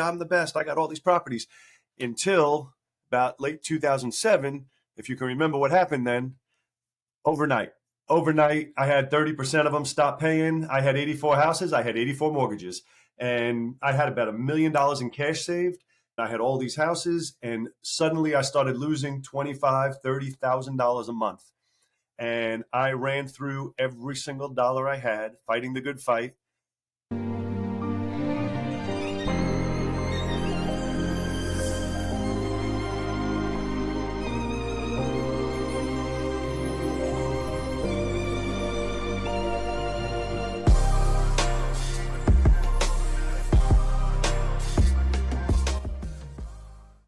I'm the best. I got all these properties until about late 2007. If you can remember what happened then, overnight. Overnight, I had 30% of them stop paying. I had 84 houses. I had 84 mortgages. And I had about $1 million in cash saved. I had all these houses. And suddenly I started losing $25,000, $30,000 a month. And I ran through every single dollar I had, fighting the good fight.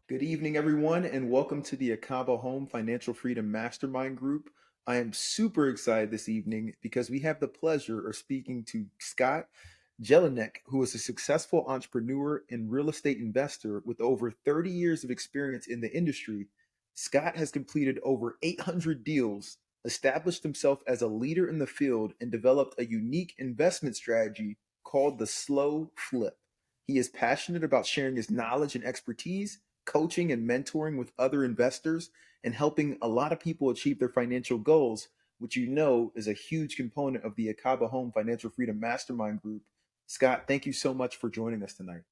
Good evening, everyone, and welcome to the Acaba Home Financial Freedom Mastermind Group. I am super excited this evening because we have the pleasure of speaking to Scott Jelinek, who is a successful entrepreneur and real estate investor with over 30 years of experience in the industry. Scott has completed over 800 deals, established himself as a leader in the field, and developed a unique investment strategy called the slow flip. He is passionate about sharing his knowledge and expertise, coaching and mentoring with other investors, and helping a lot of people achieve their financial goals, which you know is a huge component of the Acaba Home Financial Freedom Mastermind Group. Scott, thank you so much for joining us tonight.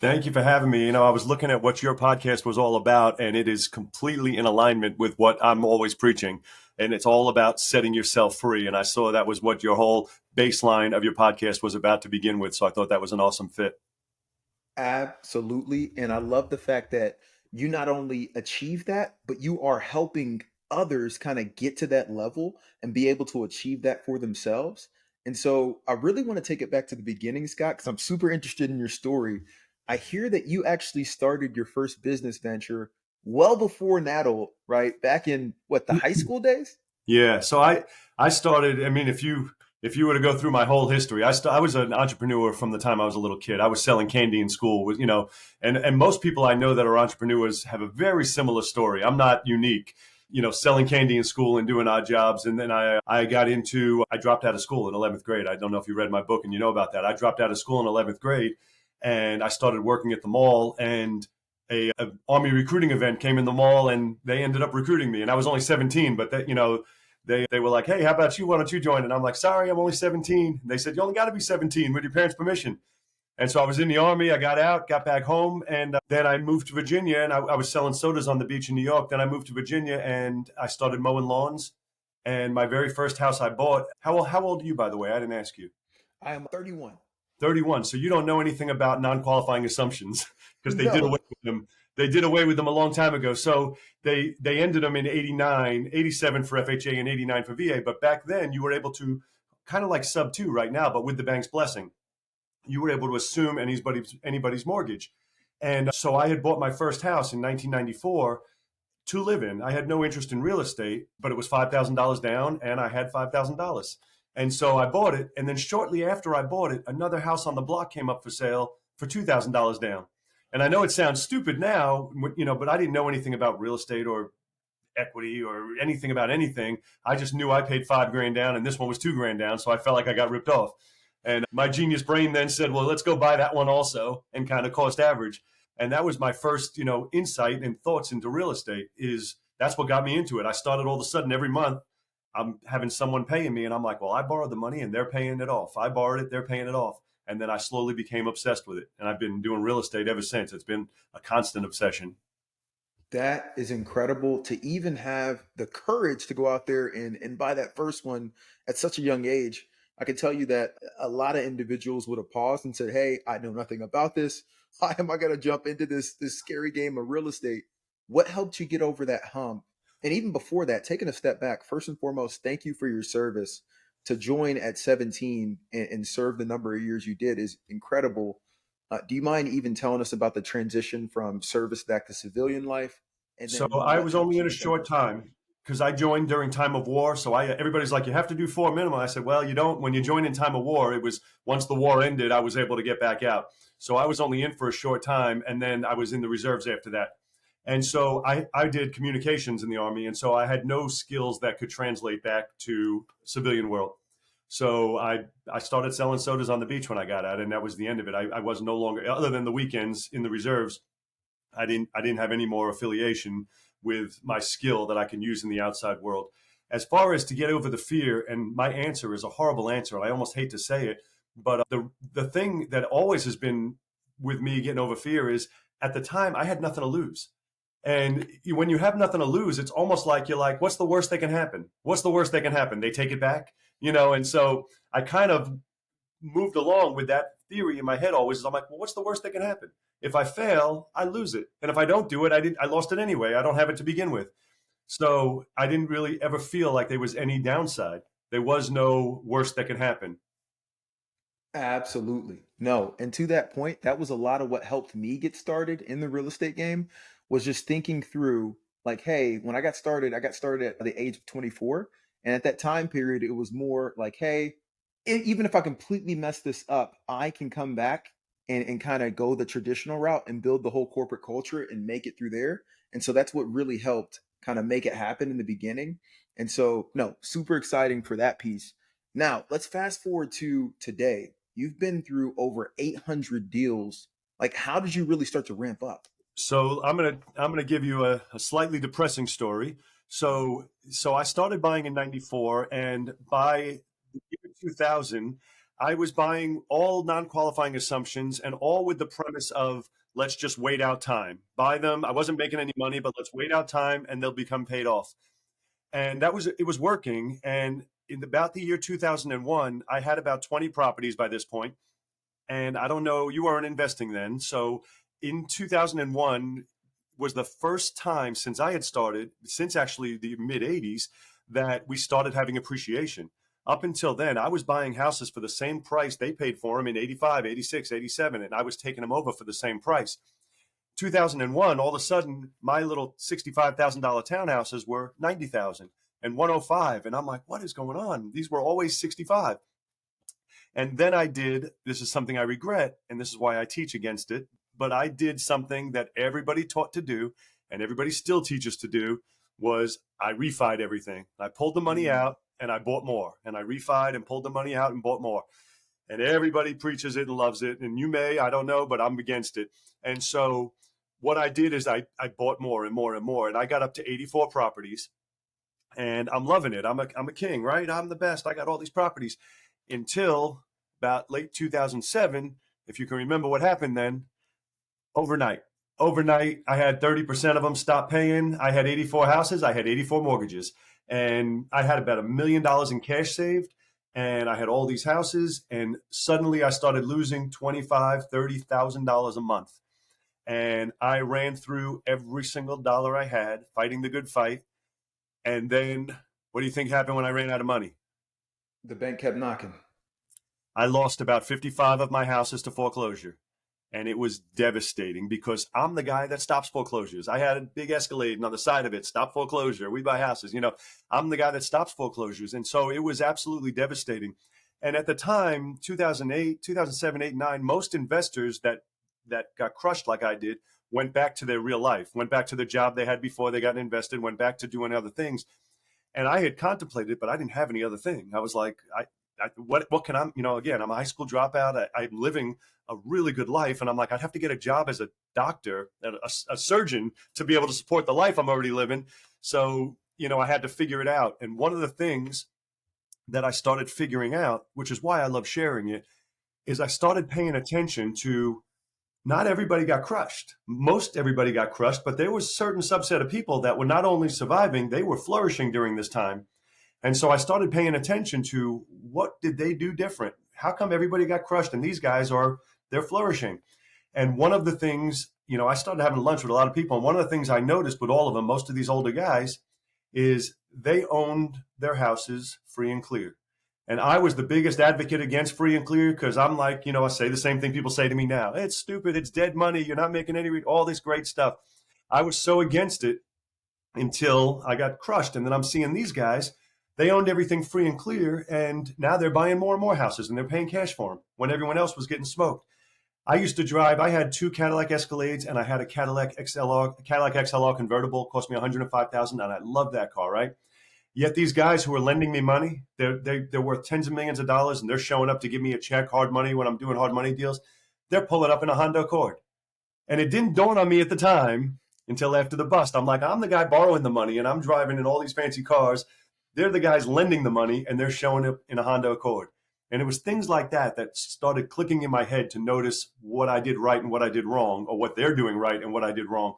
Thank you for having me. I was looking at what your podcast was all about, and it is completely in alignment with what I'm always preaching. And it's all about setting yourself free. And I saw that was what your whole baseline of your podcast was about to begin with. So I thought that was an awesome fit. Absolutely. And I love the fact that you not only achieve that, but you are helping others kind of get to that level and be able to achieve that for themselves. And so I really want to take it back to the beginning, Scott, because I'm super interested in your story. I hear that you actually started your first business venture well before Nattle, right? Back in what, the high school days? Yeah. So I started, if you were to go through my whole history, I was an entrepreneur from the time I was a little kid. I was selling candy in school, and most people I know that are entrepreneurs have a very similar story. I'm not unique, selling candy in school and doing odd jobs. And then I dropped out of school in 11th grade. I don't know if you read my book and you know about that. I dropped out of school in 11th grade and I started working at the mall, and a Army recruiting event came in the mall and they ended up recruiting me. And I was only 17, but they were like, hey, how about you? Why don't you join? And I'm like, sorry, I'm only 17. They said, you only got to be 17 with your parents' permission. And so I was in the Army. I got out, got back home, and then I moved to Virginia, and I was selling sodas on the beach in New York. Then I moved to Virginia, and I started mowing lawns. And my very first house I bought, how old are you, by the way? I didn't ask you. I am 31. 31. So you don't know anything about non-qualifying assumptions because they did No. away with them. They did away with them a long time ago. So they ended them in 89, 87 for FHA and 89 for VA. But back then you were able to kind of like sub two right now, but with the bank's blessing, you were able to assume anybody's mortgage. And so I had bought my first house in 1994 to live in. I had no interest in real estate, but it was $5,000 down and I had $5,000. And so I bought it. And then shortly after I bought it, another house on the block came up for sale for $2,000 down. And I know it sounds stupid now, but I didn't know anything about real estate or equity or anything about anything. I just knew I paid $5,000 down and this one was $2,000 down. So I felt like I got ripped off. And my genius brain then said, well, let's go buy that one also and kind of cost average. And that was my first, insight and thoughts into real estate. That's what got me into it. I started all of a sudden every month, I'm having someone paying me and I'm like, well, I borrowed the money and they're paying it off. I borrowed it, they're paying it off. And then I slowly became obsessed with it. And I've been doing real estate ever since. It's been a constant obsession. That is incredible to even have the courage to go out there and buy that first one at such a young age. I can tell you that a lot of individuals would have paused and said, hey, I know nothing about this. Why am I going to jump into this scary game of real estate? What helped you get over that hump? And even before that, taking a step back, first and foremost, thank you for your service. To join at 17 and serve the number of years you did is incredible. Do you mind even telling us about the transition from service back to civilian life? And So then I what was helped only you in a get that short first one? time because I joined during time of war. So everybody's like, you have to do 4 minimum. I said, well, you don't. When you join in time of war, it was once the war ended, I was able to get back out. So I was only in for a short time, and then I was in the reserves after that. And so I did communications in the Army, and so I had no skills that could translate back to civilian world. So I started selling sodas on the beach when I got out, and that was the end of it. I was no longer, other than the weekends in the reserves, I didn't have any more affiliation with my skill that I can use in the outside world. As far as to get over the fear, and my answer is a horrible answer, and I almost hate to say it, but the thing that always has been with me getting over fear is at the time I had nothing to lose. And when you have nothing to lose, it's almost like you're like, what's the worst that can happen? What's the worst that can happen? They take it back, And so I kind of moved along with that theory in my head always. Is I'm like, well, what's the worst that can happen? If I fail, I lose it, and if I don't do it, I lost it anyway. I don't have it to begin with. So I didn't really ever feel like there was any downside. There was no worst that could happen. Absolutely. No. And to that point, that was a lot of what helped me get started in the real estate game was just thinking through like, hey, when I got started at the age of 24. And at that time period, it was more like, hey, even if I completely mess this up, I can come back and kind of go the traditional route and build the whole corporate culture and make it through there. And so that's what really helped kind of make it happen in the beginning. And so, no, super exciting for that piece. Now, let's fast forward to today. You've been through over 800 deals. Like, how did you really start to ramp up? So I'm gonna give you a slightly depressing story. So I started buying in '94, and by the year 2000, I was buying all non-qualifying assumptions, and all with the premise of let's just wait out time. Buy them. I wasn't making any money, but let's wait out time, and they'll become paid off. And it was working. And in about the year 2001, I had about 20 properties by this point, and I don't know, you weren't investing then. So in 2001 was the first time since I had started, since actually the mid 80s, that we started having appreciation. Up until then, I was buying houses for the same price they paid for them in 85, 86, 87, and I was taking them over for the same price. 2001, all of a sudden, my little $65,000 townhouses were 90,000 and 105. And I'm like, what is going on? These were always 65. And then this is something I regret, and this is why I teach against it, but I did something that everybody taught to do, and everybody still teaches to do, was I refied everything. I pulled the money Mm. out and I bought more, and I refied and pulled the money out and bought more. And everybody preaches it and loves it. And you may, I don't know, but I'm against it. And so what I did is I bought more and more and more, and I got up to 84 properties, and I'm loving it. I'm a king, right? I'm the best. I got all these properties until about late 2007. If you can remember what happened then, overnight. Overnight, I had 30% of them stop paying. I had 84 houses. I had 84 mortgages. And I had about $1 million in cash saved. And I had all these houses. And suddenly I started losing $25,000, $30,000 a month. And I ran through every single dollar I had, fighting the good fight. And then what do you think happened when I ran out of money? The bank kept knocking. I lost about 55 of my houses to foreclosure. And it was devastating because I'm the guy that stops foreclosures. I had a big Escalade, and on the side of it, stop foreclosure. We buy houses. I'm the guy that stops foreclosures. And so it was absolutely devastating. And at the time, 2008, 2007, 8, 9, most investors that got crushed like I did went back to their real life, went back to the job they had before they got invested, went back to doing other things. And I had contemplated it, but I didn't have any other thing. I was like, what can again, I'm a high school dropout. I'm living a really good life. And I'm like, I'd have to get a job as a doctor, a surgeon to be able to support the life I'm already living. So, I had to figure it out. And one of the things that I started figuring out, which is why I love sharing it, is I started paying attention to not everybody got crushed. Most everybody got crushed, but there was a certain subset of people that were not only surviving, they were flourishing during this time. And so I started paying attention to what did they do different? How come everybody got crushed and these guys they're flourishing? And one of the things, I started having lunch with a lot of people. And one of the things I noticed with all of them, most of these older guys, is they owned their houses free and clear. And I was the biggest advocate against free and clear because I'm like, I say the same thing people say to me now. It's stupid. It's dead money. You're not making all this great stuff. I was so against it until I got crushed. And then I'm seeing these guys, they owned everything free and clear. And now they're buying more and more houses and they're paying cash for them when everyone else was getting smoked. I used to drive, I had two Cadillac Escalades and I had a Cadillac XLR convertible, cost me $105,000. And I loved that car, right? Yet these guys who are lending me money, they're worth tens of millions of dollars, and they're showing up to give me a check, hard money, when I'm doing hard money deals. They're pulling up in a Honda Accord. And it didn't dawn on me at the time until after the bust. I'm like, I'm the guy borrowing the money and I'm driving in all these fancy cars. They're the guys lending the money and they're showing up in a Honda Accord. And it was things like that that started clicking in my head to notice what I did right and what I did wrong, or what they're doing right and what I did wrong.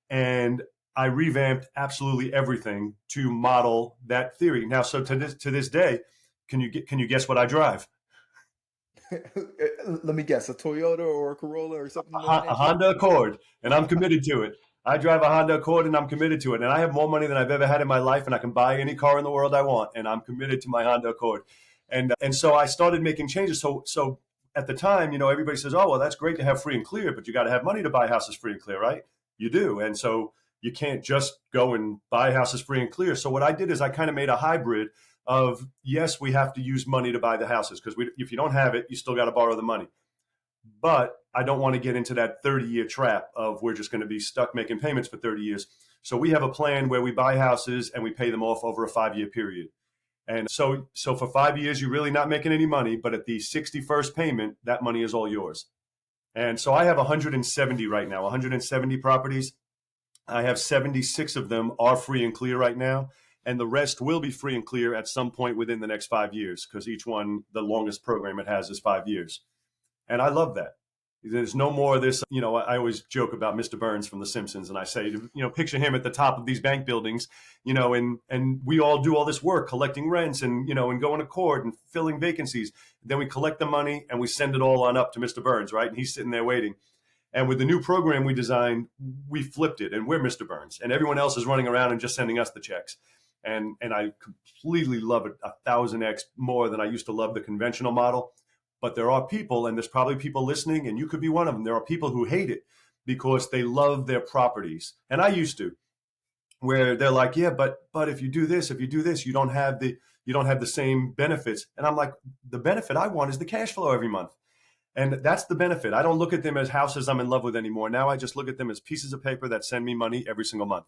And I revamped absolutely everything to model that theory. Now, so to this day, can you guess what I drive? Let me guess, a Toyota or a Corolla or something of that A nature? Honda Accord, and I'm committed to it. I drive a Honda Accord, and I'm committed to it. And I have more money than I've ever had in my life, and I can buy any car in the world I want. And I'm committed to my Honda Accord. And so I started making changes. So at the time, everybody says, "Oh, well, that's great to have free and clear, but you got to have money to buy houses free and clear, right?" You do, and so you can't just go and buy houses free and clear. So what I did is I kind of made a hybrid of, yes, we have to use money to buy the houses, because if you don't have it, you still got to borrow the money. But I don't want to get into that 30-year trap of we're just going to be stuck making payments for 30 years. So we have a plan where we buy houses and we pay them off over a 5-year period. And so for 5 years, you're really not making any money, but at the 61st payment, that money is all yours. And so I have 170 right now, 170 properties. I have 76 of them are free and clear right now. And the rest will be free and clear at some point within the next 5 years, because each one, the longest program it has is 5 years. And I love that. There's no more of this, I always joke about Mr. Burns from The Simpsons, and I say, picture him at the top of these bank buildings, and we all do all this work collecting rents and, and going to court and filling vacancies. Then we collect the money and we send it all on up to Mr. Burns, right? And he's sitting there waiting. And with the new program we designed, we flipped it, and we're Mr. Burns, and everyone else is running around and just sending us the checks. And I completely love it 1,000x more than I used to love the conventional model. But there are people, and there's probably people listening, and you could be one of them. There are people who hate it because they love their properties. And I used to, where they're like, yeah, but if you do this, you don't have the same benefits. And I'm like, the benefit I want is the cash flow every month. And that's the benefit. I don't look at them as houses I'm in love with anymore. Now I just look at them as pieces of paper that send me money every single month.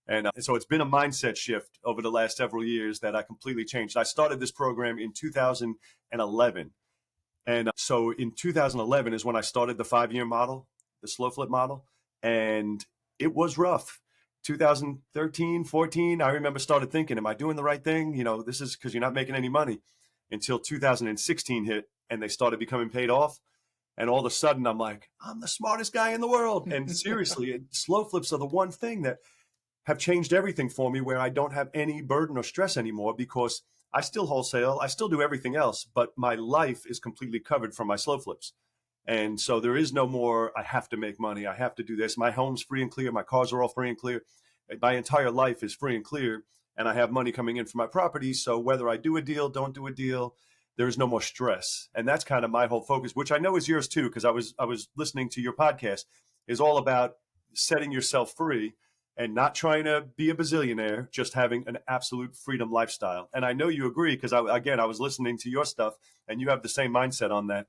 And so it's been a mindset shift over the last several years that I completely changed. I started this program in 2011. And so in 2011 is when I started the 5-year model, the slow flip model. And it was rough. 2013, 14, I remember started thinking, am I doing the right thing? This is because you're not making any money, until 2016 hit and they started becoming paid off. And all of a sudden I'm like, I'm the smartest guy in the world. And seriously, slow flips are the one thing that have changed everything for me, where I don't have any burden or stress anymore, because I still wholesale, I still do everything else, but my life is completely covered from my slow flips. And so there is no more, I have to make money, I have to do this. My home's free and clear, my cars are all free and clear. My entire life is free and clear, and I have money coming in from my properties. So whether I do a deal, don't do a deal, there is no more stress. And that's kind of my whole focus, which I know is yours too, because I was listening to your podcast, is all about setting yourself free and not trying to be a bazillionaire, just having an absolute freedom lifestyle. And I know you agree, because I was listening to your stuff and you have the same mindset on that.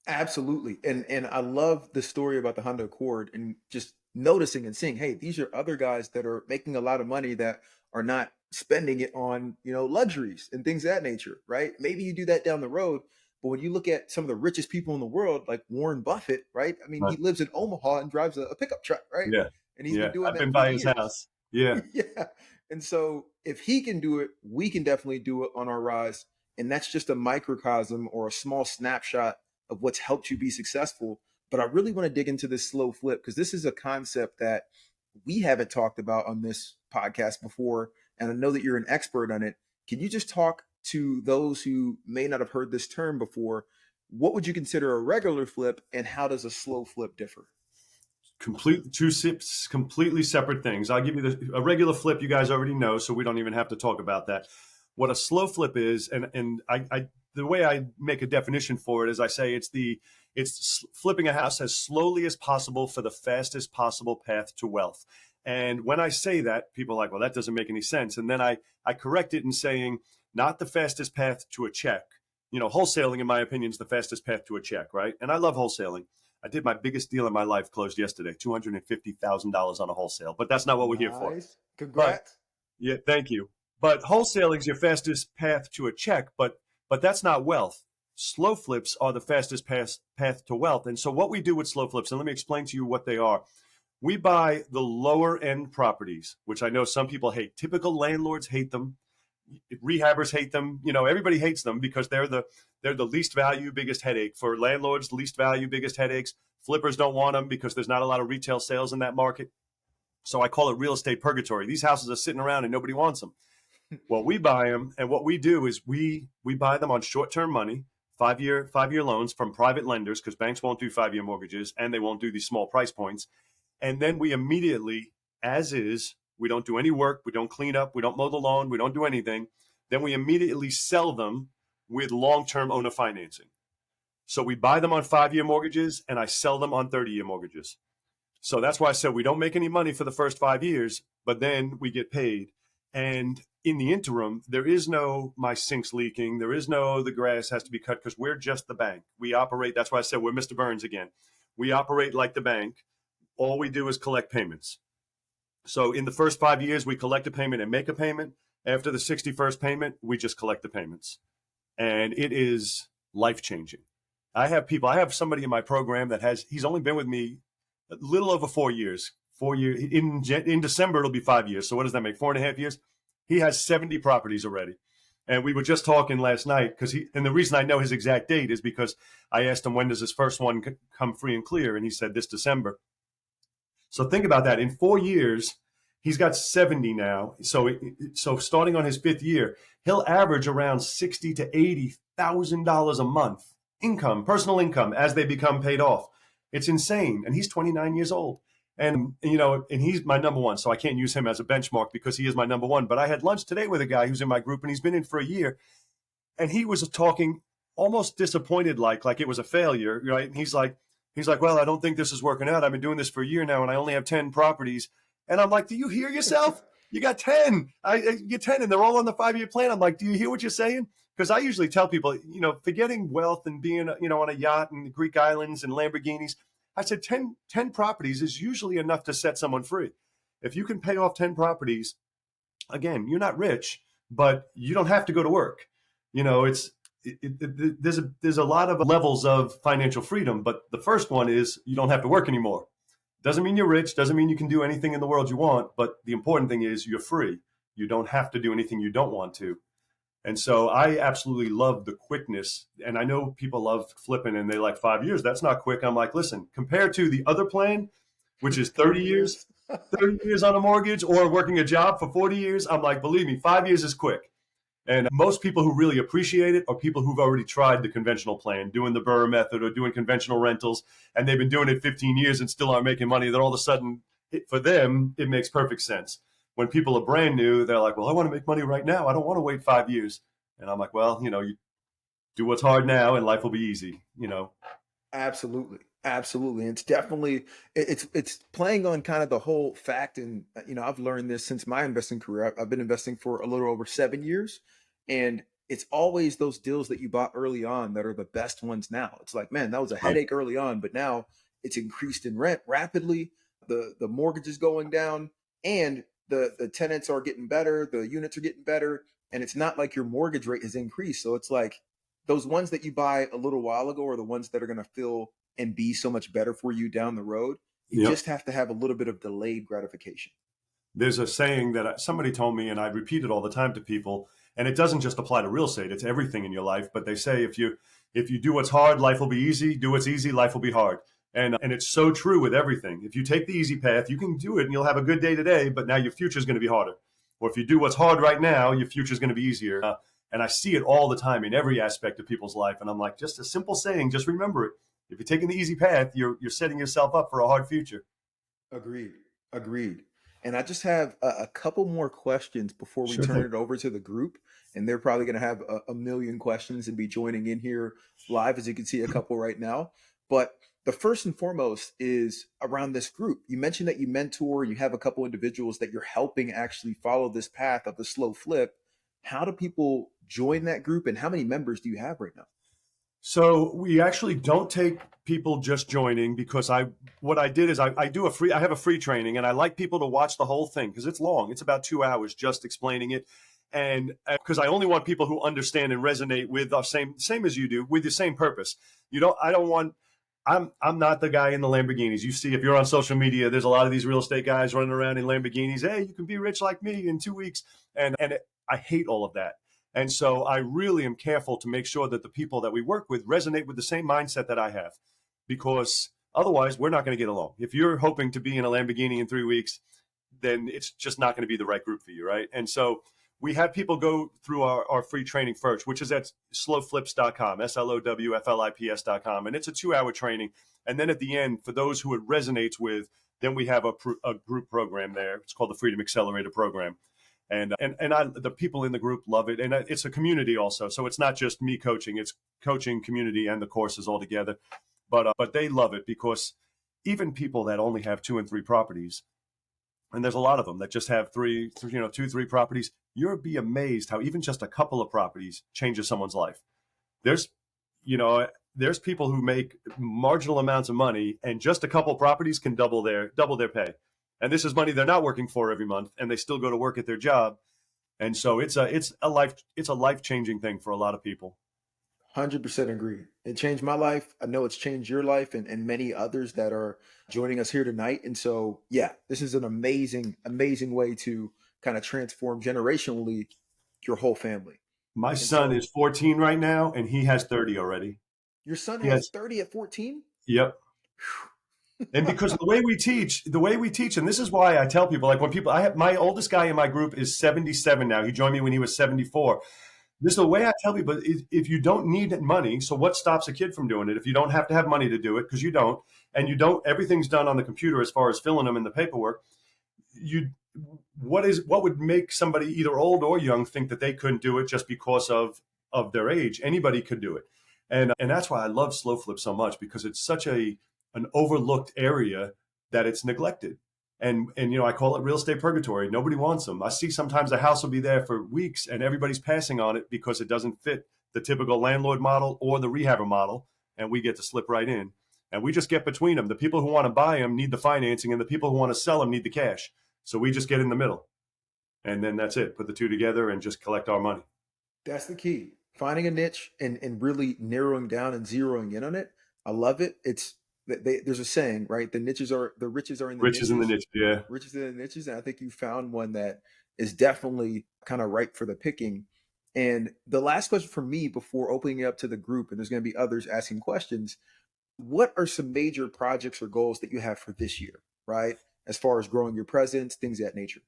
Absolutely. And I love the story about the Honda Accord, and just noticing and seeing, hey, these are other guys that are making a lot of money that are not spending it on, luxuries and things of that nature, right? Maybe you do that down the road, but when you look at some of the richest people in the world, like Warren Buffett, right? I mean, Right. he lives in Omaha and drives a pickup truck, right? Yeah. And he's Yeah. been doing I've that been for by his years. house. Yeah. Yeah. And so if he can do it, we can definitely do it on our rise. And that's just a microcosm or a small snapshot of what's helped you be successful. But I really want to dig into this slow flip, because this is a concept that we haven't talked about on this podcast before. And I know that you're an expert on it. Can you just talk to those who may not have heard this term before? What would you consider a regular flip, and how does a slow flip differ? Completely separate things. I'll give you a regular flip. You guys already know, so we don't even have to talk about that. What a slow flip is, and I the way I make a definition for it is I say it's flipping a house as slowly as possible for the fastest possible path to wealth. And when I say that, people are like, well, that doesn't make any sense. And then I correct it in saying, not the fastest path to a check. Wholesaling, in my opinion, is the fastest path to a check, right? And I love wholesaling. I did my biggest deal in my life, closed yesterday, $250,000 on a wholesale, but that's not what we're here for. Nice. But Congrats. yeah, thank you. But wholesaling is your fastest path to a check, but that's not wealth. Slow flips are the fastest path to wealth. And so what we do with slow flips, and let me explain to you what they are. We buy the lower end properties, which I know some people hate. Typical landlords hate them. Rehabbers hate them. Everybody hates them because they're the least value, biggest headache for landlords. Least value, biggest headaches. Flippers don't want them because there's not a lot of retail sales in that market. So I call it real estate purgatory. These houses are sitting around and nobody wants them. Well, we buy them, and what we do is we buy them on short-term money, five-year loans from private lenders, because banks won't do 5-year mortgages and they won't do these small price points. And then we immediately, as is, we don't do any work, we don't clean up, we don't mow the lawn, we don't do anything. Then we immediately sell them with long-term owner financing. So we buy them on 5-year mortgages and I sell them on 30-year mortgages. So that's why I said we don't make any money for the first 5 years, but then we get paid. And in the interim, there is no my sink's leaking. There is no the grass has to be cut, because we're just the bank. We operate. That's why I said we're Mr. Burns again. We operate like the bank. All we do is collect payments. So in the first 5 years, we collect a payment and make a payment. After the 61st payment, we just collect the payments. And it is life-changing. I have somebody in my program he's only been with me a little over 4 years. 4 years. In December, it'll be 5 years. So what does that make? 4.5 years? He has 70 properties already. And we were just talking last night and the reason I know his exact date is because I asked him, when does his first one come free and clear? And he said this December. So think about that. In 4 years, he's got 70 now. So starting on his 5th year, he'll average around $60,000 to $80,000 a month income, personal income, as they become paid off. It's insane. And he's 29 years old. And he's my number one. So I can't use him as a benchmark because he is my number one. But I had lunch today with a guy who's in my group and he's been in for a year. And he was talking almost disappointed, like it was a failure, right? And he's like, well, I don't think this is working out. I've been doing this for a year now and I only have 10 properties. And I'm like, do you hear yourself? You got 10. I get 10 and they're all on the 5-year plan. I'm like, do you hear what you're saying? Because I usually tell people, forgetting wealth and being, on a yacht in the Greek islands and Lamborghinis, I said 10 properties is usually enough to set someone free. If you can pay off 10 properties, again, you're not rich, but you don't have to go to work. There's a lot of levels of financial freedom, but the first one is you don't have to work anymore. Doesn't mean you're rich, doesn't mean you can do anything in the world you want, but the important thing is you're free. You don't have to do anything you don't want to. And so I absolutely love the quickness. And I know people love flipping and they like 5 years. That's not quick. I'm like, listen, compared to the other plan, which is 30 years, 30 years on a mortgage or working a job for 40 years, I'm like, believe me, 5 years is quick. And most people who really appreciate it are people who've already tried the conventional plan, doing the Burr method or doing conventional rentals, and they've been doing it 15 years and still aren't making money. Then all of a sudden, for them, it makes perfect sense. When people are brand new, they're like, well, I want to make money right now. I don't want to wait 5 years. And I'm like, well, you do what's hard now and life will be easy, Absolutely. Absolutely. It's definitely it's playing on kind of the whole fact. And I've learned this since my investing career. I've been investing for a little over 7 years, and it's always those deals that you bought early on that are the best ones now. It's like, man, that was a headache early on, but now it's increased in rent rapidly. The mortgage is going down and the tenants are getting better, the units are getting better, and it's not like your mortgage rate has increased. So it's like those ones that you buy a little while ago are the ones that are going to feel and be so much better for you down the road. You just have to have a little bit of delayed gratification. There's a saying that somebody told me, and I repeat it all the time to people, and it doesn't just apply to real estate, it's everything in your life. But they say if you do what's hard, life will be easy. Do what's easy, life will be hard. And it's so true with everything. If you take the easy path, you can do it and you'll have a good day today, but now your future is going to be harder. Or if you do what's hard right now, your future is going to be easier. And I see it all the time in every aspect of people's life. And I'm like, just a simple saying, just remember it. If you're taking the easy path, you're setting yourself up for a hard future. Agreed. And I just have a couple more questions before we turn it over to the group. And they're probably going to have a million questions and be joining in here live, as you can see a couple right now. But the first and foremost is around this group. You mentioned that you mentor, you have a couple individuals that you're helping actually follow this path of the slow flip. How do people join that group, and how many members do you have right now? So we actually don't take people just joining, because what I did is I have a free training, and I like people to watch the whole thing because it's long. It's about 2 hours just explaining it. and because I only want people who understand and resonate with our same as you do, with the same purpose. I don't want. I'm not the guy in the Lamborghinis. You see, if you're on social media, there's a lot of these real estate guys running around in Lamborghinis. Hey, you can be rich like me in 2 weeks, and I hate all of that. And so I really am careful to make sure that the people that we work with resonate with the same mindset that I have, because otherwise we're not going to get along. If you're hoping to be in a Lamborghini in 3 weeks, then it's just not going to be the right group for you, right? And so we have people go through our free training first, which is at slowflips.com, slowflips.com. And it's a 2-hour training. And then at the end, for those who it resonates with, then we have a group program there. It's called the Freedom Accelerator program. The people in the group love it. And it's a community also. So it's not just me coaching, it's coaching, community, and the courses all together. But they love it, because even people that only have 2 and 3 properties, and there's a lot of them that just have 2, 3 properties, you'll be amazed how even just a couple of properties changes someone's life. There's, there's people who make marginal amounts of money, and just a couple of properties can double their pay. And this is money they're not working for every month, and they still go to work at their job. And so it's a life-changing thing for a lot of people. 100% agree. It changed my life. I know it's changed your life and many others that are joining us here tonight. And so, yeah, this is an amazing, amazing way to kind of transform generationally your whole family. My And son so is 14 right now, and he has 30 already. your son He has has, 30 at 14? yep. And because the way we teach, and this is why I tell people, like when people, I have my oldest guy in my group is 77 now. He joined me when he was 74. This is the way I tell people: if you don't need money, so what stops a kid from doing it? If you don't have to have money to do it, because you don't, and you don't, everything's done on the computer as far as filling them in the paperwork. You, what would make somebody either old or young think that they couldn't do it just because of their age? Anybody could do it, and that's why I love Slow Flip so much, because it's such an overlooked area that it's neglected. And I call it real estate purgatory. Nobody wants them. I see sometimes a house will be there for weeks and everybody's passing on it because it doesn't fit the typical landlord model or the rehabber model, and we get to slip right in. And we just get between them. The people who want to buy them need the financing, and the people who want to sell them need the cash. So we just get in the middle, and then that's it. Put the two together and just collect our money. That's the key. Finding a niche and really narrowing down and zeroing in on it. I love it. There's a saying, right? The riches are in the Riches in the niches, niche, yeah. riches in the niches. And I think you found one that is definitely kind of ripe for the picking. And the last question for me before opening it up to the group, and there's going to be others asking questions. What are some major projects or goals that you have for this year, right? As far as growing your presence, things of that nature.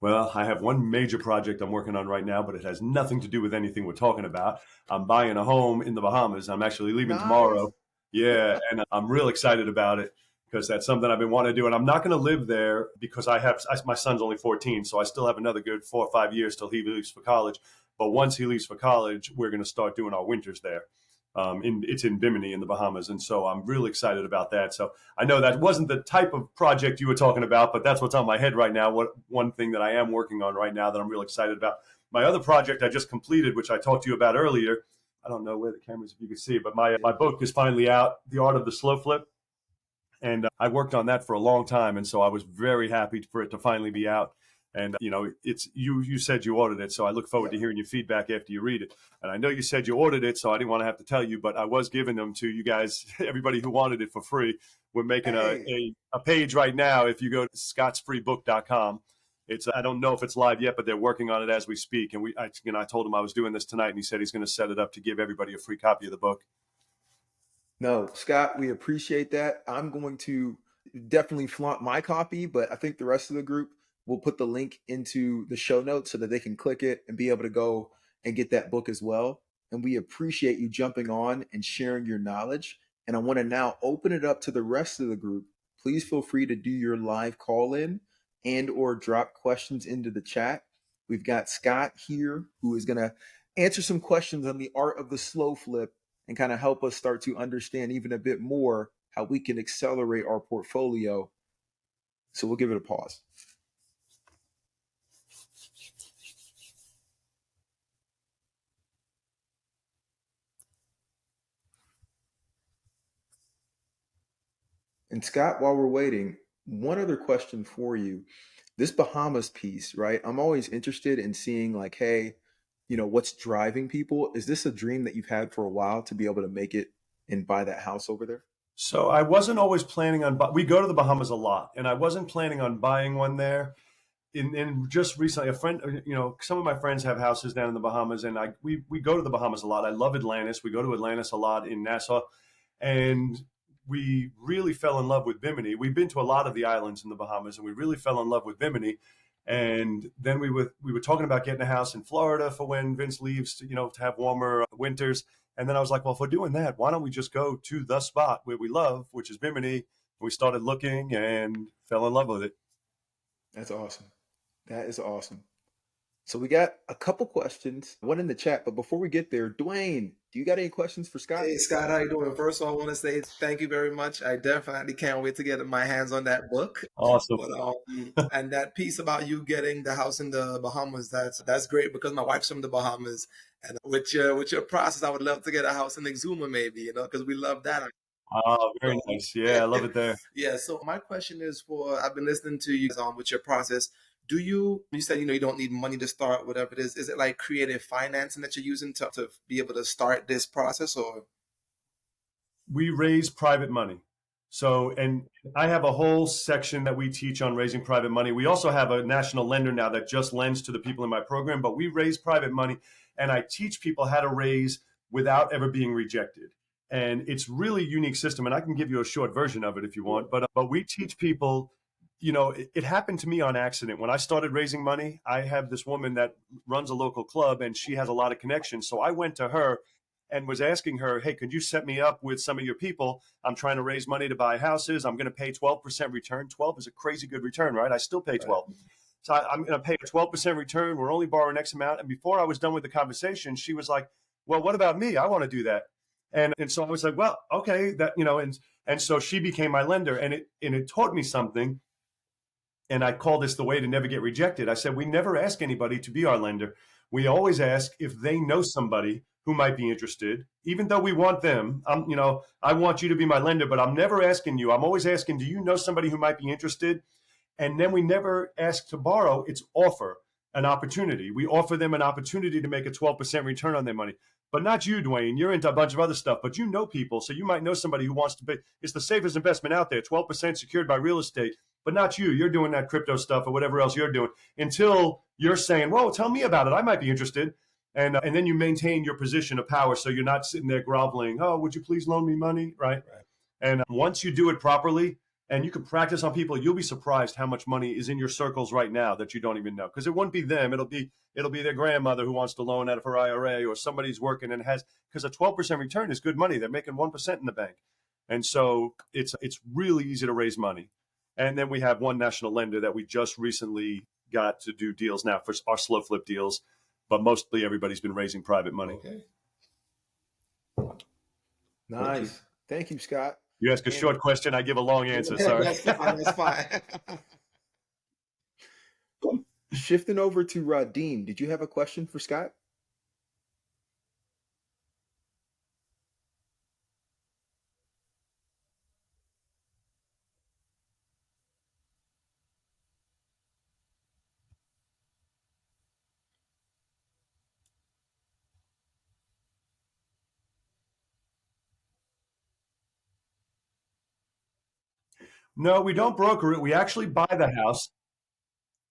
Well, I have one major project I'm working on right now, but it has nothing to do with anything we're talking about. I'm buying a home in the Bahamas. I'm actually leaving Nice. tomorrow. Yeah, and I'm real excited about it because that's something I've been wanting to do. And I'm not going to live there because my son's only 14, so I still have another good 4 or 5 years till he leaves for college. But once he leaves for college, we're going to start doing our winters there. It's in Bimini in the Bahamas, and so I'm really excited about that. So I know that wasn't the type of project you were talking about, but that's what's on my head right now. One thing that I am working on right now that I'm real excited about. My other project I just completed, which I talked to you about earlier. I don't know where the cameras, if you can see, but my book is finally out, The Art of the Slow Flip, and I worked on that for a long time, and so I was very happy for it to finally be out. And it's you said you ordered it, so I look forward Yeah. to hearing your feedback after you read it. And I know you said you ordered it, so I didn't want to have to tell you, but I was giving them to you guys, everybody who wanted it, for free. We're making Hey, a page right now. If you go to scottsfreebook.com, I don't know if it's live yet, but they're working on it as we speak. And I told him I was doing this tonight, and he said he's going to set it up to give everybody a free copy of the book. no, Scott, we appreciate that. I'm going to definitely flaunt my copy, but I think the rest of the group will put the link into the show notes so that they can click it and be able to go and get that book as well. And we appreciate you jumping on and sharing your knowledge. And I want to now open it up to the rest of the group. Please feel free to do your live call in and or drop questions into the chat. We've got Scott here who is going to answer some questions on the art of the slow flip and kind of help us start to understand even a bit more how we can accelerate our portfolio. So we'll give it a pause. And Scott, while we're waiting, one other question for you. this Bahamas piece, right? I'm always interested in seeing like, hey, what's driving people? Is this a dream that you've had for a while to be able to make it and buy that house over there? So I wasn't always planning on, we go to the Bahamas a lot, and I wasn't planning on buying one there. In just recently, a friend, some of my friends have houses down in the Bahamas, and we go to the Bahamas a lot. I love Atlantis. We go to Atlantis a lot in Nassau, and we really fell in love with Bimini. We've been to a lot of the islands in the Bahamas, and we really fell in love with Bimini. And then we were talking about getting a house in Florida for when Vince leaves, to have warmer winters. And then I was like, well, if we're doing that, why don't we just go to the spot where we love, which is Bimini? We started looking and fell in love with it. That's awesome. That is awesome. So we got a couple questions, one in the chat, but before we get there, Dwayne, do you got any questions for Scott? Hey Scott, how you doing? First of all, I want to say thank you very much. I definitely can't wait to get my hands on that book. Awesome. But and that piece about you getting the house in the Bahamas, that's great because my wife's from the Bahamas, and with your process, I would love to get a house in Exuma maybe, because we love that. Oh, very nice. Yeah, I love it there. Yeah. So my question is I've been listening to you with your process. You said, you don't need money to start, whatever it is. Is it like creative financing that you're using to be able to start this process, or? We raise private money. So, and I have a whole section that we teach on raising private money. We also have a national lender now that just lends to the people in my program, but we raise private money, and I teach people how to raise without ever being rejected. And it's really a unique system, and I can give you a short version of it if you want. But we teach people, it happened to me on accident. When I started raising money, I have this woman that runs a local club, and she has a lot of connections. So I went to her and was asking her, hey, could you set me up with some of your people? I'm trying to raise money to buy houses. I'm going to pay 12% return. 12 is a crazy good return, right? I still pay 12. So I'm going to pay a 12% return. We're only borrowing X amount. And before I was done with the conversation, she was like, well, what about me? I want to do that. And so I was like, well, okay, and so she became my lender, and it taught me something. And I call this the way to never get rejected. I said, we never ask anybody to be our lender. We always ask if they know somebody who might be interested, even though we want them. I want you to be my lender, but I'm never asking you. I'm always asking, do you know somebody who might be interested? And then we never ask to borrow. It's offer an opportunity. We offer them an opportunity to make a 12% return on their money. But not you, Dwayne. You're into a bunch of other stuff, but you know people. So you might know somebody who wants to pay. It's the safest investment out there, 12% secured by real estate. But not you. You're doing that crypto stuff or whatever else you're doing until you're saying, well, tell me about it. I might be interested. And then you maintain your position of power. So you're not sitting there groveling, oh, would you please loan me money? Right. And once you do it properly and you can practice on people, you'll be surprised how much money is in your circles right now that you don't even know. Because it won't be them. It'll be their grandmother who wants to loan out of her IRA, or somebody's working and has, because a 12% return is good money. They're making 1% in the bank. And so it's really easy to raise money. And then we have one national lender that we just recently got to do deals now for our slow flip deals. But mostly everybody's been raising private money. Okay. Nice. Thank you, Scott. You ask a short question, I give a long answer. Sorry. That's fine. Shifting over to Radim, did you have a question for Scott? No, we don't broker it. We actually buy the house.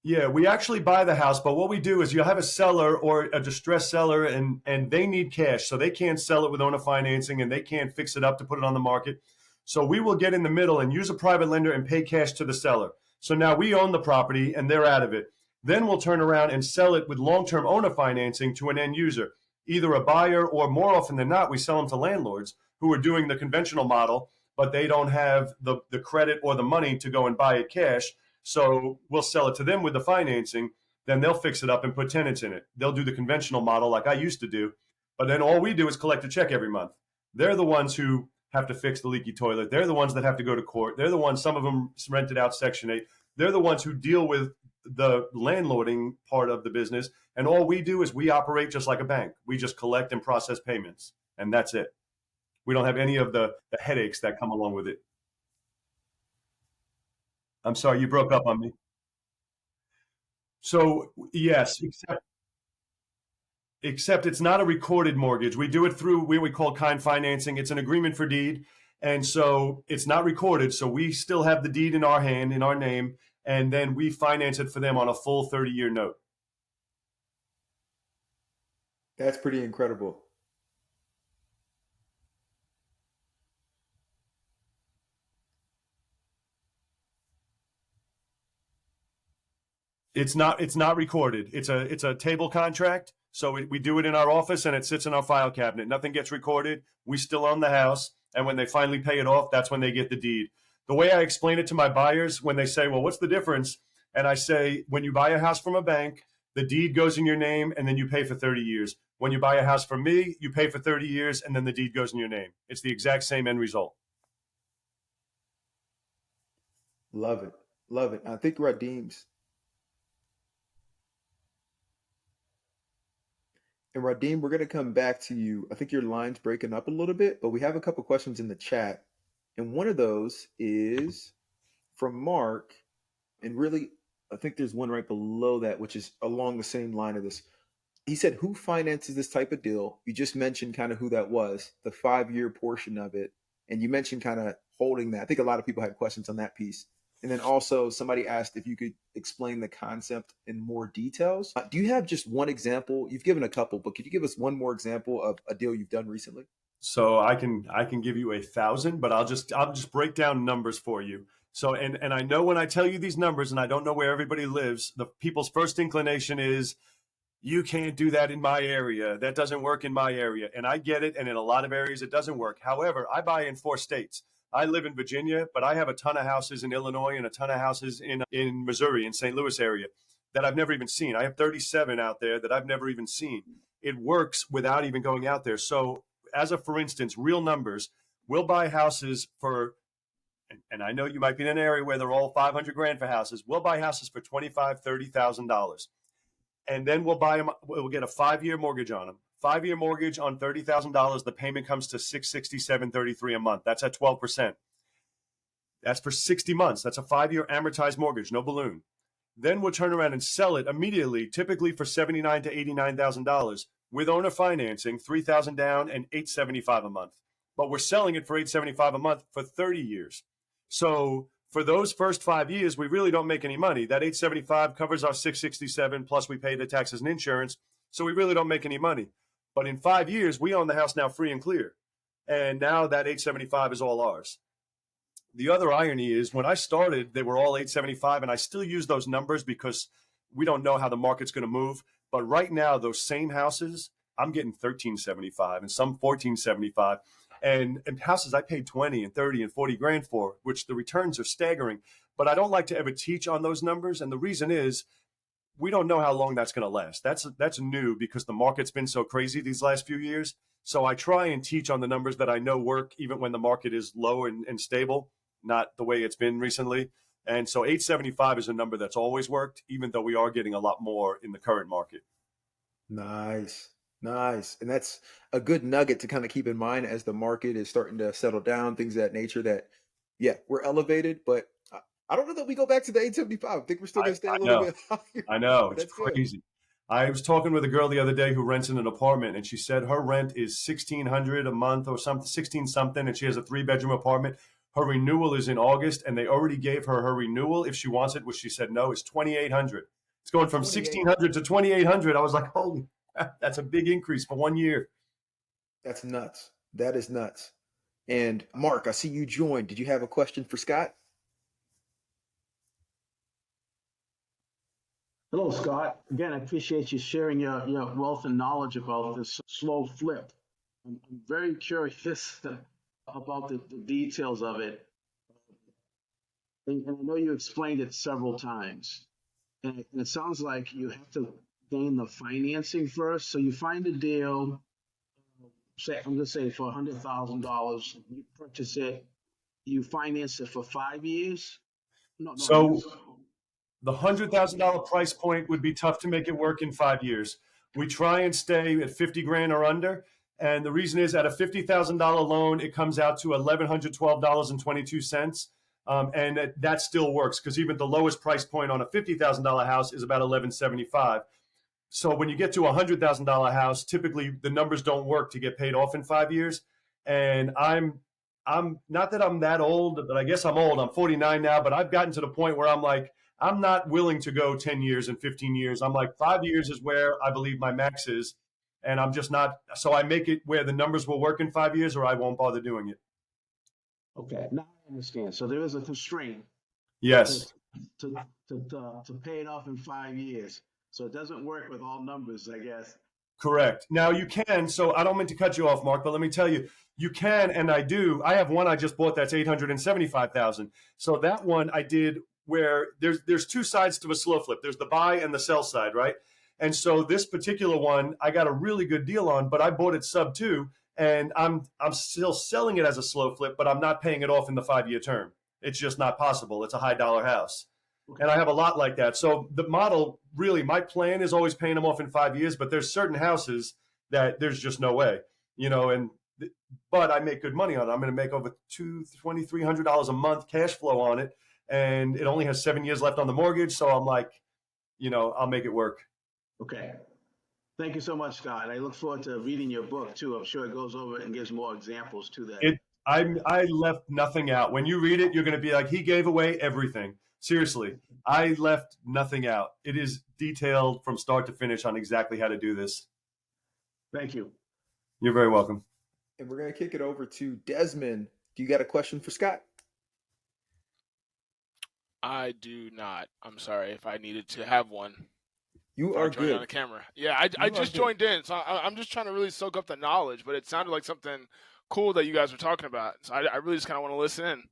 Yeah, we actually buy the house, but what we do is you have a seller or a distressed seller, and they need cash, so they can't sell it with owner financing, and they can't fix it up to put it on the market. So we will get in the middle and use a private lender and pay cash to the seller. So now we own the property and they're out of it. Then we'll turn around and sell it with long-term owner financing to an end user, either a buyer, or more often than not, we sell them to landlords who are doing the conventional model, but they don't have the credit or the money to go and buy it cash. So we'll sell it to them with the financing. Then they'll fix it up and put tenants in it. They'll do the conventional model like I used to do. But then all we do is collect a check every month. They're the ones who have to fix the leaky toilet. They're the ones that have to go to court. They're the ones, some of them rented out Section 8. They're the ones who deal with the landlording part of the business. And all we do is we operate just like a bank. We just collect and process payments. And that's it. We don't have any of the headaches that come along with it. I'm sorry, you broke up on me. So yes, except it's not a recorded mortgage. We do it through what we call kind financing. It's an agreement for deed. And so it's not recorded. So we still have the deed in our hand, in our name, and then we finance it for them on a full 30-year note. That's pretty incredible. It's not recorded. It's a table contract. So we do it in our office and it sits in our file cabinet. Nothing gets recorded. We still own the house. And when they finally pay it off, that's when they get the deed. The way I explain it to my buyers when they say, well, what's the difference? And I say, when you buy a house from a bank, the deed goes in your name and then you pay for 30 years. When you buy a house from me, you pay for 30 years and then the deed goes in your name. It's the exact same end result. Love it. Love it. I think Radeem's and Radeem, we're gonna come back to you. I think your line's breaking up a little bit, but we have a couple questions in the chat. And one of those is from Mark, and really I think there's one right below that, which is along the same line of this. He said, who finances this type of deal? You just mentioned kind of who that was, the 5 year portion of it. And you mentioned kind of holding that. I think a lot of people had questions on that piece. And then also somebody asked if you could explain the concept in more details. Do you have just one example? You've given a couple, but could you give us one more example of a deal you've done recently? So I can give you 1,000, but I'll just break down numbers for you. So and I know when I tell you these numbers, and I don't know where everybody lives, the people's first inclination is, you can't do that in my area. That doesn't work in my area. And I get it. And in a lot of areas, it doesn't work. However, I buy in 4 states. I live in Virginia, but I have a ton of houses in Illinois and a ton of houses in Missouri, in St. Louis area that I've never even seen. I have 37 out there that I've never even seen. It works without even going out there. So as a, for instance, real numbers, we'll buy houses for, and I know you might be in an area where they're all 500 grand for houses. We'll buy houses for $25,000, $30,000. And then we'll buy them. We'll get a 5 year mortgage on them. 5 year mortgage on $30,000. The payment comes to $667.33 a month. That's at 12%. That's for 60 months. That's a 5 year amortized mortgage, no balloon. Then we'll turn around and sell it immediately, typically for $79,000 to $89,000 with owner financing, $3,000 down and $875 a month. But we're selling it for $875 a month for 30 years. So for those first 5 years, we really don't make any money. That 875 covers our 667, plus we pay the taxes and insurance. So we really don't make any money. But in 5 years, we own the house now free and clear. And now that 875 is all ours. The other irony is when I started, they were all 875, and I still use those numbers because we don't know how the market's going to move. But right now, those same houses, I'm getting 1375 and some 1475. And houses I paid 20 and 30 and 40 grand for, which the returns are staggering. But I don't like to ever teach on those numbers. And the reason is we don't know how long that's going to last. That's new because the market's been so crazy these last few years. So I try and teach on the numbers that I know work, even when the market is low and stable, not the way it's been recently. And so 875 is a number that's always worked, even though we are getting a lot more in the current market. Nice. Nice. And that's a good nugget to kind of keep in mind as the market is starting to settle down, things of that nature that, yeah, we're elevated, but I don't know that we go back to the 875. I think we're still going to stay a little bit higher. I know. But It's that's good. crazy. I was talking with a girl the other day who rents in an apartment, and she said her rent is $1,600 a month or something, 16 something, and she has a 3 bedroom apartment. Her renewal is in August, and they already gave her renewal if she wants it, which she said no, is $2,800. It's going from 28. $1,600 to $2,800. I was like, holy, that's a big increase for 1 year. That's nuts. That is nuts. And Mark, I see you joined. Did you have a question for Scott? Hello, Scott. Again, I appreciate you sharing your wealth and knowledge about this slow flip. I'm very curious about the details of it. And I know you explained it several times. And it sounds like you have to gain the financing first. So you find a deal, say, I'm going to say for $100,000, you purchase it, you finance it for 5 years. No, So the $100,000 price point would be tough to make it work in 5 years. We try and stay at 50 grand or under. And the reason is at a $50,000 loan, it comes out to $1,112.22. And that still works because even the lowest price point on a $50,000 house is about 1175. So when you get to a $100,000 house, typically the numbers don't work to get paid off in 5 years. And I'm not that I'm that old, but I guess I'm old. I'm 49 now, but I've gotten to the point where I'm like, I'm not willing to go 10 years and 15 years. I'm like, 5 years is where I believe my max is. And I'm just not. So I make it where the numbers will work in 5 years or I won't bother doing it. Okay, now I understand. So there is a constraint to Yes. to pay it off in 5 years. So it doesn't work with all numbers, I guess. Correct. Now you can, so I don't mean to cut you off, Mark, but let me tell you, you can, and I do. I have one I just bought that's 875,000. So that one I did where there's two sides to a slow flip. There's the buy and the sell side, right? And so this particular one I got a really good deal on, but I bought it sub two, and I'm still selling it as a slow flip, but I'm not paying it off in the 5 year term. It's just not possible. It's a high dollar house. And I have a lot like that. So the model, really, my plan is always paying them off in 5 years, but there's certain houses that there's just no way, and but I make good money on it. I'm going to make over $2,300 a month cash flow on it, and it only has 7 years left on the mortgage. So I'm like, I'll make it work. Okay. Thank you so much, Scott. I look forward to reading your book too. I'm sure it goes over and gives more examples to that. I left nothing out. When you read it, you're going to be like, he gave away everything. Seriously, I left nothing out. It is detailed from start to finish on exactly how to do this. Thank you. You're very welcome. And we're going to kick it over to Desmond. Do you got a question for Scott? I do not. I'm sorry if I needed to have one. You are good on the camera. Yeah, I just joined in, so I'm just trying to really soak up the knowledge. But it sounded like something cool that you guys were talking about. So I really just kind of want to listen in.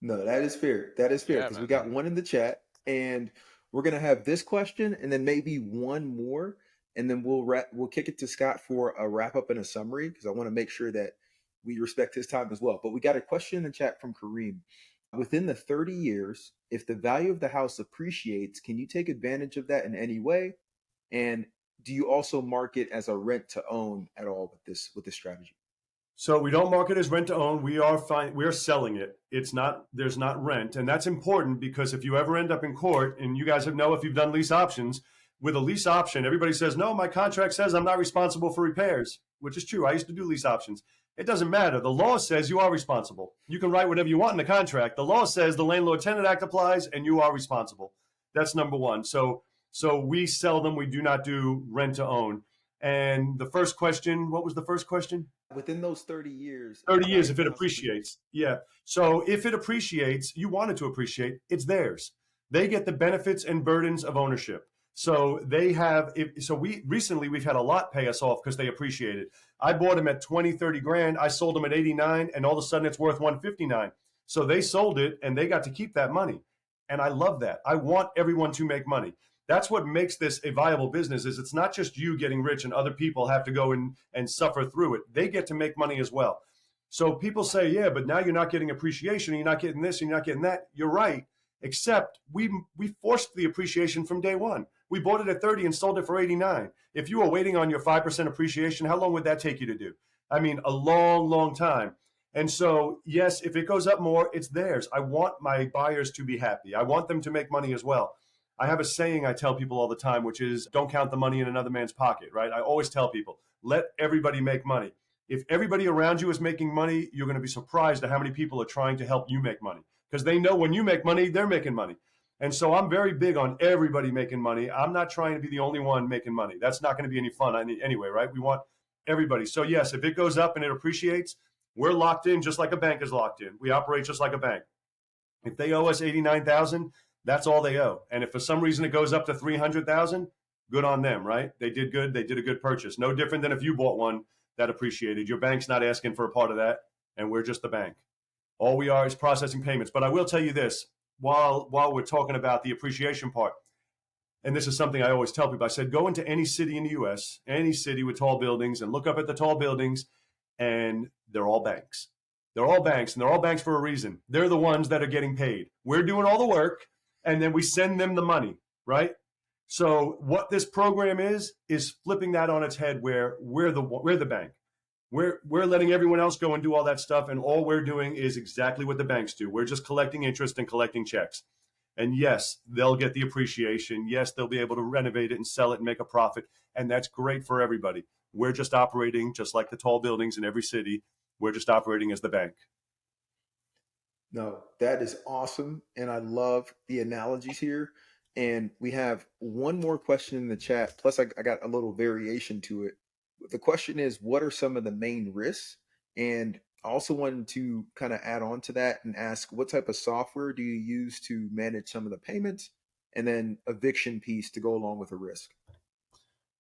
No, that is fair. That is fair because we got one in the chat, and we're gonna have this question and then maybe one more, and then we'll kick it to Scott for a wrap up and a summary because I want to make sure that we respect his time as well. But we got a question in the chat from Kareem. Within the 30 years, if the value of the house appreciates, can you take advantage of that in any way? And do you also market as a rent to own at all with this strategy? So we don't market as rent to own. We are selling it. There's not rent. And that's important because if you ever end up in court, and you guys know if you've done lease options, with a lease option, everybody says, no, my contract says I'm not responsible for repairs, which is true. I used to do lease options. It doesn't matter. The law says you are responsible. You can write whatever you want in the contract. The law says the Landlord-Tenant Act applies and you are responsible. That's number one. So we sell them. We do not do rent to own. And the first question, what was the first question? Within those 30 years. 30 years, if it appreciates. Yeah. So if it appreciates, you want it to appreciate, it's theirs. They get the benefits and burdens of ownership. So we've had a lot pay us off because they appreciated. I bought them at 20, 30 grand. I sold them at 89 and all of a sudden it's worth 159. So they sold it and they got to keep that money. And I love that. I want everyone to make money. That's what makes this a viable business is it's not just you getting rich and other people have to go and suffer through it. They get to make money as well. So people say, yeah, but now you're not getting appreciation and you're not getting this and you're not getting that. You're right. Except we forced the appreciation from day one. We bought it at 30 and sold it for 89. If you were waiting on your 5% appreciation, how long would that take you to do? I mean, a long, long time. And so, yes, if it goes up more, it's theirs. I want my buyers to be happy. I want them to make money as well. I have a saying I tell people all the time, which is don't count the money in another man's pocket, right? I always tell people, let everybody make money. If everybody around you is making money, you're going to be surprised at how many people are trying to help you make money because they know when you make money, they're making money. And so I'm very big on everybody making money. I'm not trying to be the only one making money. That's not going to be any fun anyway, right? We want everybody. So yes, if it goes up and it appreciates, we're locked in just like a bank is locked in. We operate just like a bank. If they owe us $89,000, that's all they owe. And if for some reason it goes up to $300,000, good on them, right? They did good. They did a good purchase. No different than if you bought one that appreciated. Your bank's not asking for a part of that, and we're just the bank. All we are is processing payments. But I will tell you this, while we're talking about the appreciation part, and this is something I always tell people, I said, go into any city in the U.S., any city with tall buildings, and look up at the tall buildings, and they're all banks. They're all banks, and they're all banks for a reason. They're the ones that are getting paid. We're doing all the work, and then we send them the money, right? So what this program is flipping that on its head where we're the bank. We're letting everyone else go and do all that stuff, and all we're doing is exactly what the banks do. We're just collecting interest and collecting checks. And yes, they'll get the appreciation. Yes, they'll be able to renovate it and sell it and make a profit, and that's great for everybody. We're just operating just like the tall buildings in every city. We're just operating as the bank. No, that is awesome. And I love the analogies here. And we have one more question in the chat. Plus, I got a little variation to it. The question is, what are some of the main risks? And I also wanted to kind of add on to that and ask, what type of software do you use to manage some of the payments? And then eviction piece to go along with the risk.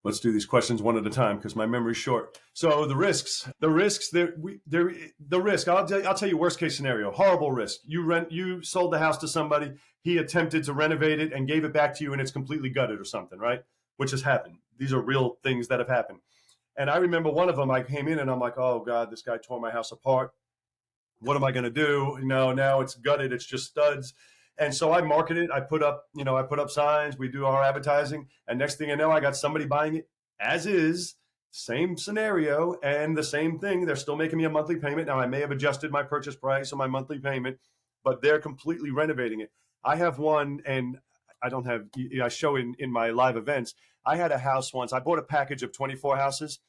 Let's do these questions one at a time because my memory's short. So the risks. The risk. I'll tell you worst case scenario. Horrible risk. You sold the house to somebody. He attempted to renovate it and gave it back to you, and it's completely gutted or something, right? Which has happened. These are real things that have happened. And I remember one of them. I came in and I'm like, oh God, this guy tore my house apart. What am I going to do? Now it's gutted. It's just studs. And so I market it. I put up signs. We do our advertising. And next thing I know, I got somebody buying it as is, same scenario and the same thing. They're still making me a monthly payment. Now I may have adjusted my purchase price or my monthly payment, but they're completely renovating it. I have one, and I show in my live events. I had a house once. I bought a package of 24 houses,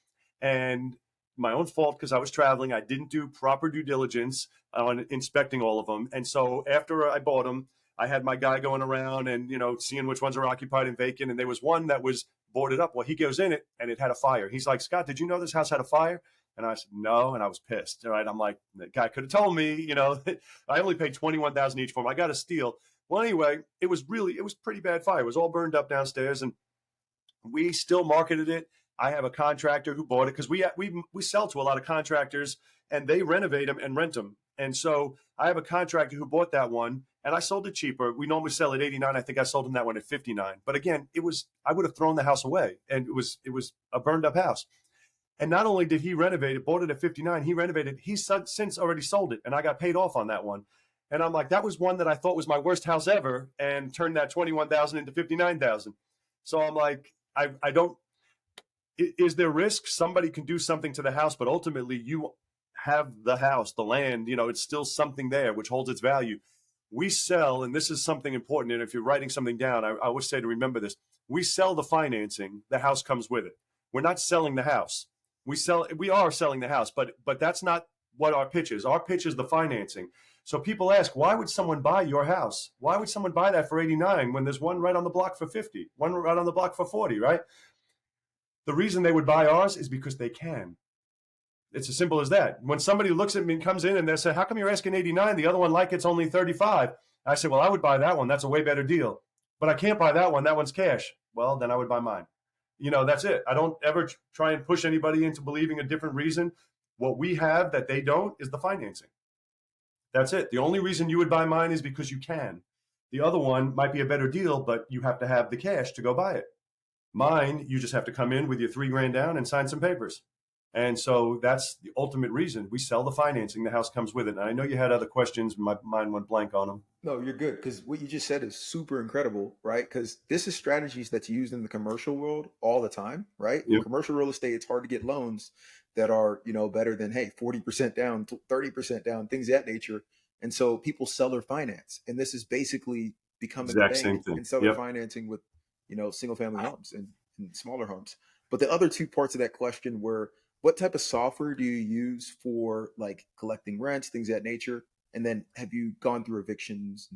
and my own fault because I was traveling. I didn't do proper due diligence on inspecting all of them. And so after I bought them, I had my guy going around and, seeing which ones are occupied and vacant. And there was one that was boarded up. Well, he goes in it and it had a fire. He's like, Scott, did you know this house had a fire? And I said, no. And I was pissed. All right. I'm like, the guy could have told me, I only paid $21,000 each for them. I got a steal. Well, anyway, it was pretty bad fire. It was all burned up downstairs, and we still marketed it. I have a contractor who bought it because we sell to a lot of contractors and they renovate them and rent them. And so I have a contractor who bought that one and I sold it cheaper. We normally sell at 89. I think I sold him that one at 59. But again, I would have thrown the house away, and it was a burned up house. And not only did he renovate it, bought it at 59, he renovated. He's since already sold it, and I got paid off on that one. And I'm like, that was one that I thought was my worst house ever, and turned that 21,000 into 59,000. So I'm like, I don't. Is there risk? Somebody can do something to the house, but ultimately you have the house, the land, it's still something there which holds its value. We sell, and this is something important, and if you're writing something down, I always say to remember this. We sell the financing, the house comes with it. We're not selling the house. We are selling the house, but that's not what our pitch is. Our pitch is the financing. So people ask, why would someone buy your house? Why would someone buy that for 89 when there's one right on the block for 50, one right on the block for 40, right? The reason they would buy ours is because they can. It's as simple as that. When somebody looks at me and comes in and they say, how come you're asking 89? The other one like it's only 35. I say, well, I would buy that one. That's a way better deal. But I can't buy that one. That one's cash. Well, then I would buy mine. That's it. I don't ever try and push anybody into believing a different reason. What we have that they don't is the financing. That's it. The only reason you would buy mine is because you can. The other one might be a better deal, but you have to have the cash to go buy it. Mine, you just have to come in with your $3,000 down and sign some papers. And so that's the ultimate reason. We sell the financing. The house comes with it. And I know you had other questions. My mind went blank on them. No, you're good, because what you just said is super incredible, right? Because this is strategies that's used in the commercial world all the time, right? Yep. In commercial real estate, it's hard to get loans that are, better than, hey, 40% down, 30% down, things of that nature. And so people sell their finance. And this is basically becoming the bank and sell their financing with, single family homes and smaller homes. But the other two parts of that question were, what type of software do you use for like collecting rents, things of that nature? And then have you gone through evictions?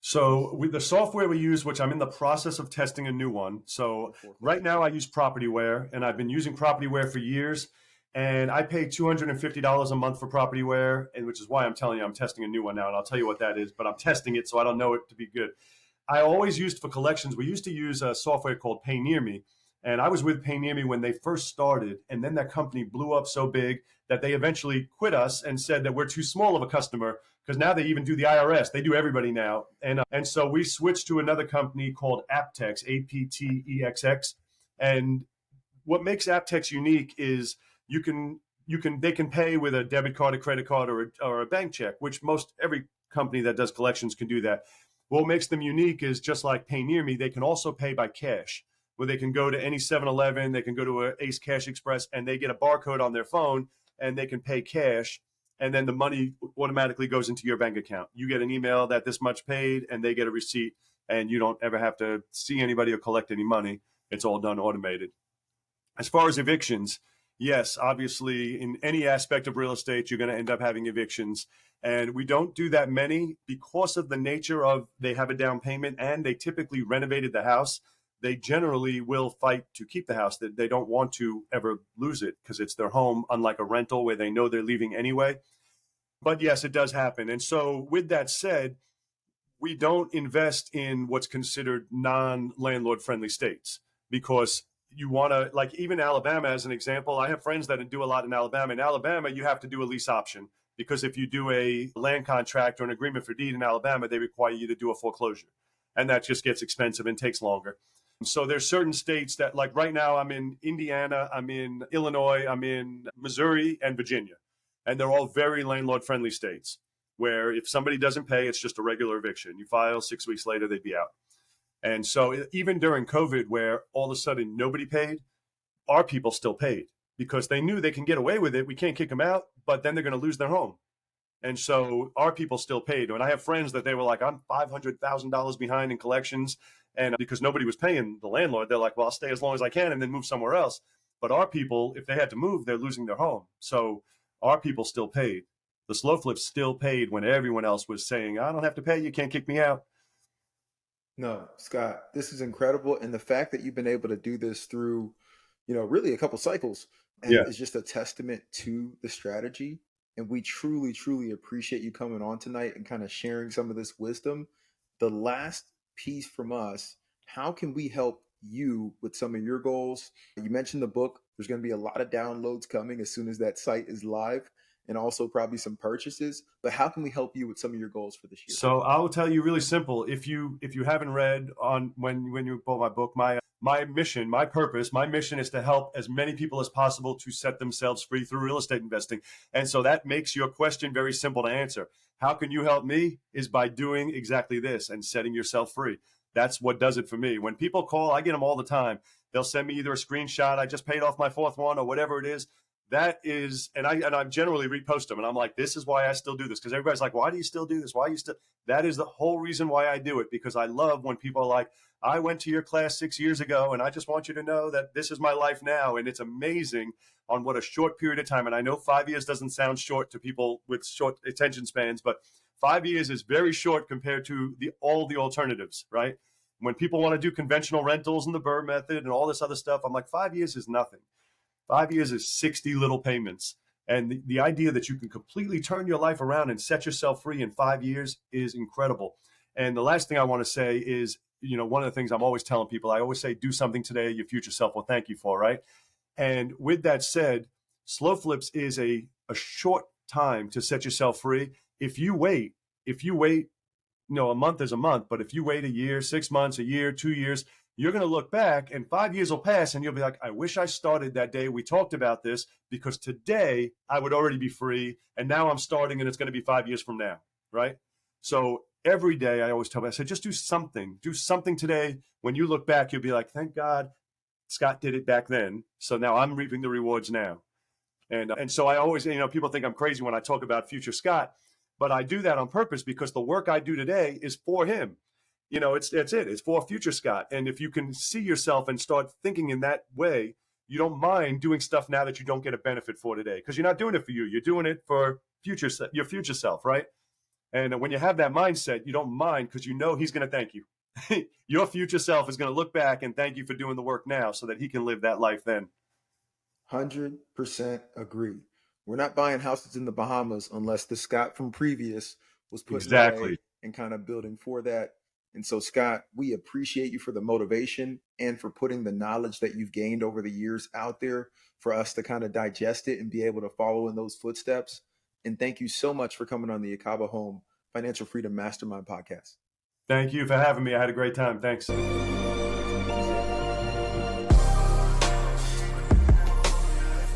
So with the software we use, which I'm in the process of testing a new one. So right now I use Propertyware, and I've been using Propertyware for years. And I pay $250 a month for Propertyware, and which is why I'm telling you I'm testing a new one now. And I'll tell you what that is, but I'm testing it, so I don't know it to be good. I always used for collections. We used to use a software called Pay Near Me. And I was with Pay Near Me when they first started. And then that company blew up so big that they eventually quit us and said that we're too small of a customer, because now they even do the IRS. They do everybody now. And so we switched to another company called Aptex, APTEXX. And what makes Aptex unique is they can pay with a debit card, a credit card, or a bank check, which every company that does collections can do that. What makes them unique is, just like Pay Near Me, they can also pay by cash, where they can go to any 7-Eleven, they can go to a Ace Cash Express, and they get a barcode on their phone, and they can pay cash, and then the money automatically goes into your bank account. You get an email that this much paid, and they get a receipt, and you don't ever have to see anybody or collect any money. It's all done automated. As far as evictions, yes, obviously in any aspect of real estate, you're going to end up having evictions. And we don't do that many because of the nature of they have a down payment and they typically renovated the house. They generally will fight to keep the house. They don't want to ever lose it because it's their home, unlike a rental where they know they're leaving anyway. But yes, it does happen. And so with that said, we don't invest in what's considered non-landlord friendly states because you want to, like even Alabama as an example, I have friends that do a lot in Alabama. In Alabama, you have to do a lease option because if you do a land contract or an agreement for deed in Alabama, they require you to do a foreclosure. And that just gets expensive and takes longer. So there's certain states that, like right now, I'm in Indiana, I'm in Illinois, I'm in Missouri and Virginia. And they're all very landlord friendly states where if somebody doesn't pay, it's just a regular eviction. You file 6 weeks later, they'd be out. And so even during COVID, where all of a sudden nobody paid, our people still paid because they knew they can get away with it. We can't kick them out, but then they're going to lose their home. And so our people still paid. And I have friends that they were like, I'm $500,000 behind in collections. And because nobody was paying the landlord, they're like, well, I'll stay as long as I can and then move somewhere else. But our people, if they had to move, they're losing their home. So our people still paid. The slow flips still paid when everyone else was saying, I don't have to pay. You can't kick me out. No, Scott, this is incredible. And the fact that you've been able to do this through, really a couple cycles and Yeah. is just a testament to the strategy. And we truly, truly appreciate you coming on tonight and kind of sharing some of this wisdom. The last piece from us, how can we help you with some of your goals? You mentioned the book. There's going to be a lot of downloads coming as soon as that site is live, and also probably some purchases. But how can we help you with some of your goals for this year? So I will tell you really simple. If you haven't read on when you bought my book, my mission, my purpose, my mission is to help as many people as possible to set themselves free through real estate investing. And so that makes your question very simple to answer. How can you help me? Is by doing exactly this and setting yourself free. That's what does it for me. When people call, I get them all the time. They'll send me either a screenshot, I just paid off my fourth one, or whatever it is. That is, and I generally repost them, and I'm like, this is why I still do this, because everybody's like, why do you still do this? Why are you still? That is the whole reason why I do it, because I love when people are like, I went to your class 6 years ago, and I just want you to know that this is my life now, and it's amazing on what a short period of time. And I know 5 years doesn't sound short to people with short attention spans, but 5 years is very short compared to all the alternatives, right? When people want to do conventional rentals and the Burr method and all this other stuff, I'm like, 5 years is nothing. 5 years is 60 little payments. And the idea that you can completely turn your life around and set yourself free in 5 years is incredible. And the last thing I want to say is, one of the things I'm always telling people, I always say, do something today your future self will thank you for, right? And with that said, slow flips is a short time to set yourself free. If you wait, a month is a month, but if you wait a year, 6 months, a year, 2 years, you're going to look back and 5 years will pass and you'll be like, I wish I started that day we talked about this, because today I would already be free. And now I'm starting and it's going to be 5 years from now. Right. So every day I always tell them, I said, just do something today. When you look back, you'll be like, thank God Scott did it back then. So now I'm reaping the rewards now. And so I always, people think I'm crazy when I talk about future Scott, but I do that on purpose because the work I do today is for him. It's for future Scott. And if you can see yourself and start thinking in that way, you don't mind doing stuff now that you don't get a benefit for today, because you're not doing it for you. You're doing it for your future self, right? And when you have that mindset, you don't mind because you know he's going to thank you. Your future self is going to look back and thank you for doing the work now so that he can live that life then. 100% agree. We're not buying houses in the Bahamas unless the Scott from previous was putting Exactly. away and kind of building for that. And so, Scott, we appreciate you for the motivation and for putting the knowledge that you've gained over the years out there for us to kind of digest it and be able to follow in those footsteps. And thank you so much for coming on the Acaba Home Financial Freedom Mastermind podcast. Thank you for having me. I had a great time. Thanks.